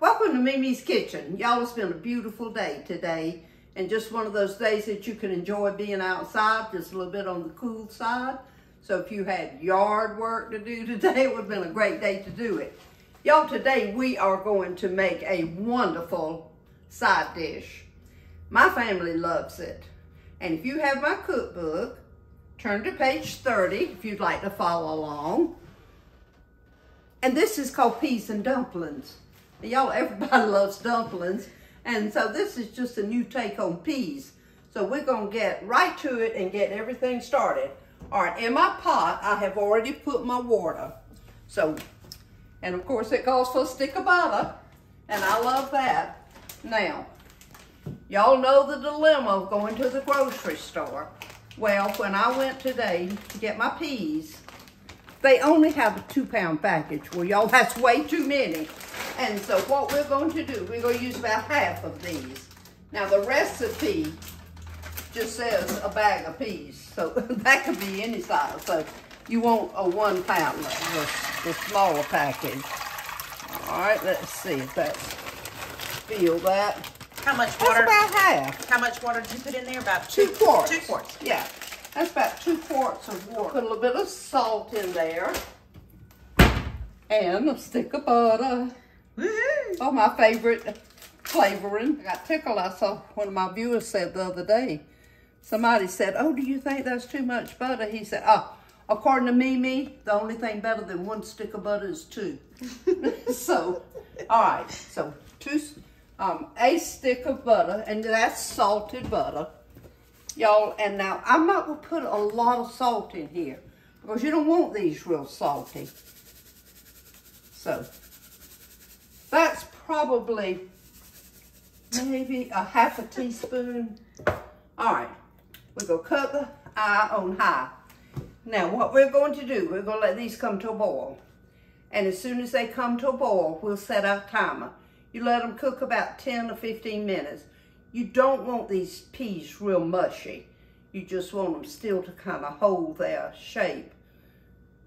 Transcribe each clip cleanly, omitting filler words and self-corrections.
Welcome to MeMe's Kitchen. Y'all, it's been a beautiful day today, and just one of those days that you can enjoy being outside, just a little bit on the cool side. So if you had yard work to do today, it would have been a great day to do it. Y'all, today we are going to make a wonderful side dish. My family loves it. And if you have my cookbook, turn to page 30 if you'd like to follow along. And this is called peas and dumplings. Y'all, everybody loves dumplings. And so this is just a new take on peas. So we're gonna get right to it and get everything started. All right, in my pot, I have already put my water. So, and of course it calls for a stick of butter, and I love that. Now, y'all know the dilemma of going to the grocery store. Well, when I went today to get my peas, they only have a 2-pound package. Well, y'all, that's way too many. And so what we're going to do, we're going to use about half of these. Now, the recipe just says a bag of peas. So that could be any size. So you want a 1 pound, the smaller package. All right, let's see if that's, feel that. How much water? That's about half. How much water did you put in there? About 2 quarts. 2 quarts. Yeah, that's about 2 quarts of water. Put a little bit of salt in there. And a stick of butter. Oh, my favorite flavoring. I got tickled. I saw one of my viewers said the other day. Somebody said, "Oh, do you think that's too much butter?" He said, "Oh, according to MeMe, the only thing better than 1 stick of butter is 2." So, all right. So, a stick of butter, and that's salted butter, y'all. And now I'm not gonna put a lot of salt in here because you don't want these real salty. So that's probably maybe a half a teaspoon. All right, we're gonna cut the eye on high. Now what we're going to do, we're gonna let these come to a boil. And as soon as they come to a boil, we'll set our timer. You let them cook about 10 or 15 minutes. You don't want these peas real mushy. You just want them still to kind of hold their shape.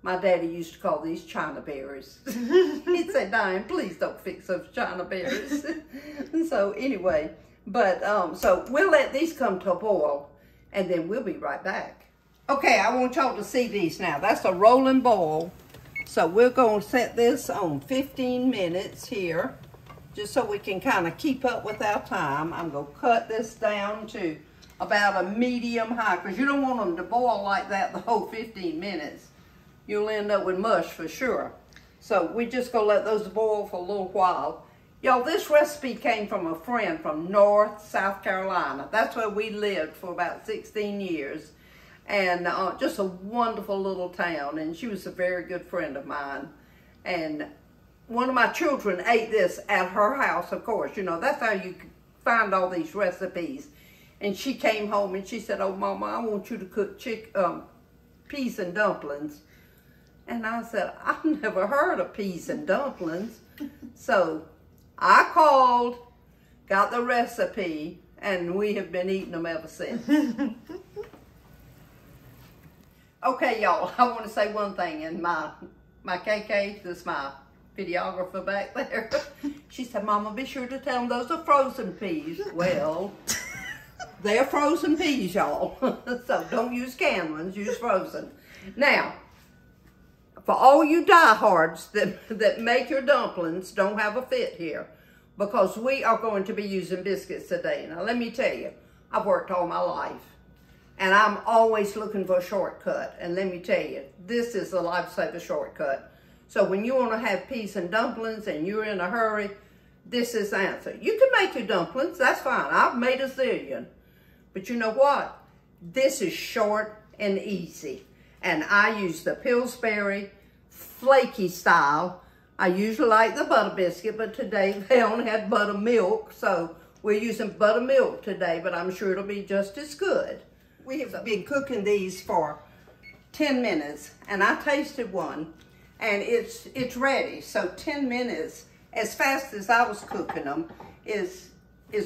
My daddy used to call these China berries. He'd say, "Diane, please don't fix those China berries." So anyway, but so we'll let these come to a boil and then we'll be right back. Okay, I want y'all to see these now. That's a rolling boil. So we're gonna set this on 15 minutes here, just so we can kind of keep up with our time. I'm gonna cut this down to about a medium high, because you don't want them to boil like that the whole 15 minutes. You'll end up with mush for sure. So we just gonna let those boil for a little while. Y'all, this recipe came from a friend from North South Carolina. That's where we lived for about 16 years. And just a wonderful little town. And she was a very good friend of mine. And one of my children ate this at her house, of course. You know, that's how you find all these recipes. And she came home and she said, "Oh, Mama, I want you to cook peas and dumplings." And I said, "I've never heard of peas and dumplings." So I called, got the recipe, and we have been eating them ever since. Okay, y'all, I want to say one thing. And my KK, this is my videographer back there, she said, "Mama, be sure to tell them those are frozen peas." Well, they're frozen peas, y'all. So don't use canned ones, use frozen. Now, for all you diehards that make your dumplings, don't have a fit here, because we are going to be using biscuits today. Now, let me tell you, I've worked all my life, and I'm always looking for a shortcut. And let me tell you, this is a lifesaver shortcut. So when you want to have peas and dumplings and you're in a hurry, this is the answer. You can make your dumplings, that's fine. I've made a zillion. But you know what? This is short and easy. And I use the Pillsbury flaky style. I usually like the butter biscuit, but today they only had buttermilk, so we're using buttermilk today, but I'm sure it'll be just as good. We have been cooking these for 10 minutes, and I tasted one, and it's ready. So 10 minutes, as fast as I was cooking them, is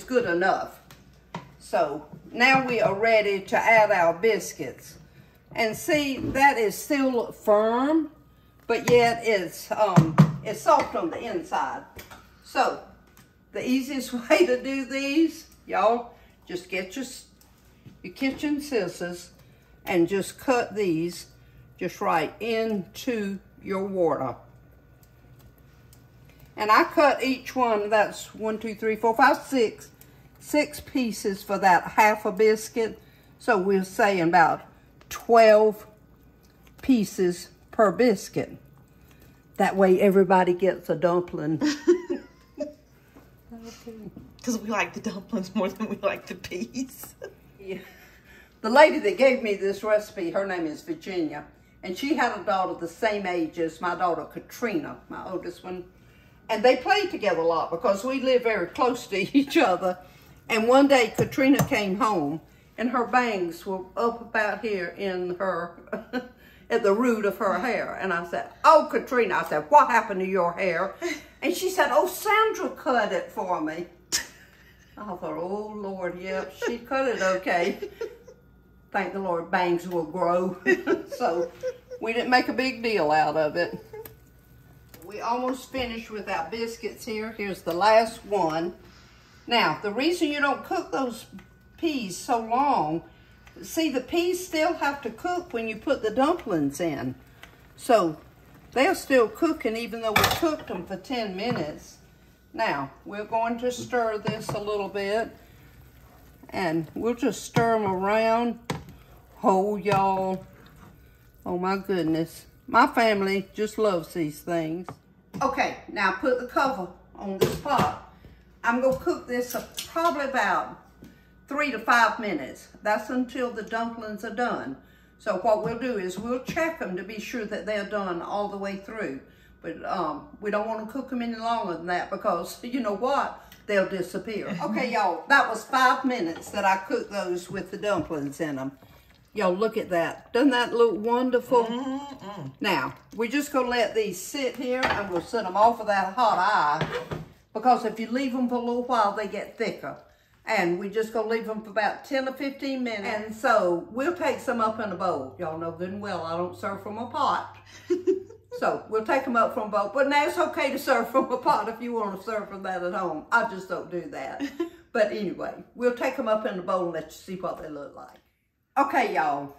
good enough. So now we are ready to add our biscuits. And see, that is still firm, but yet it's soft on the inside. So the easiest way to do these, y'all, just get your kitchen scissors and just cut these just right into your water. And I cut each one, that's 1, 2, 3, 4, 5, 6 pieces for that half a biscuit. So we're saying about 12 pieces per biscuit. That way everybody gets a dumpling. Because we like the dumplings more than we like the peas. Yeah. The lady that gave me this recipe, her name is Virginia. And she had a daughter the same age as my daughter Katrina, my oldest one. And they played together a lot because we live very close to each other. And one day Katrina came home and her bangs were up about here in her, at the root of her hair. And I said, oh, Katrina, I said, what happened to your hair? And she said, oh, Sandra cut it for me. I thought, oh, Lord, yep, she cut it okay. Thank the Lord, bangs will grow. So we didn't make a big deal out of it. We almost finished with our biscuits here. Here's the last one. Now, the reason you don't cook those peas so long, see, the peas still have to cook when you put the dumplings in. So they're still cooking even though we cooked them for 10 minutes. Now, we're going to stir this a little bit. And we'll just stir them around. Oh, y'all. Oh, my goodness. My family just loves these things. Okay, now put the cover on this pot. I'm going to cook this probably about 3 to 5 minutes. That's until the dumplings are done. So what we'll do is we'll check them to be sure that they're done all the way through. But we don't want to cook them any longer than that because, you know what? They'll disappear. Okay, y'all, that was 5 minutes that I cooked those with the dumplings in them. Y'all, look at that. Doesn't that look wonderful? Now, we're just going to let these sit here and we'll set them off of that hot eye because if you leave them for a little while, they get thicker. And we're just going to leave them for about 10 or 15 minutes. And so we'll take some up in a bowl. Y'all know good and well I don't serve from a pot. So we'll take them up from a bowl. But now it's okay to serve from a pot if you want to serve from that at home. I just don't do that. But anyway, we'll take them up in the bowl and let you see what they look like. Okay, y'all.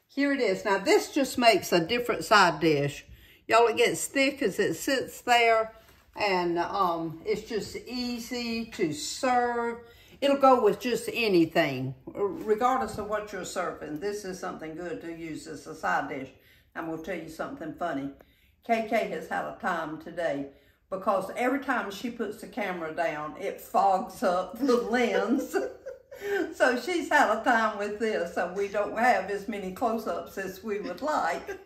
Here it is. Now, this just makes a different side dish. Y'all, it gets thick as it sits there. And it's just easy to serve. It'll go with just anything, regardless of what you're serving. This is something good to use as a side dish. I'm going to tell you something funny. KK has had a time today because every time she puts the camera down, it fogs up the lens. So she's had a time with this, so we don't have as many close-ups as we would like.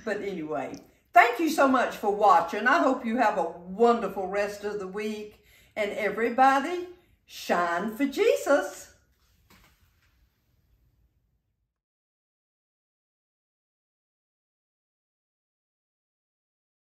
But anyway, thank you so much for watching. I hope you have a wonderful rest of the week. And everybody, shine for Jesus.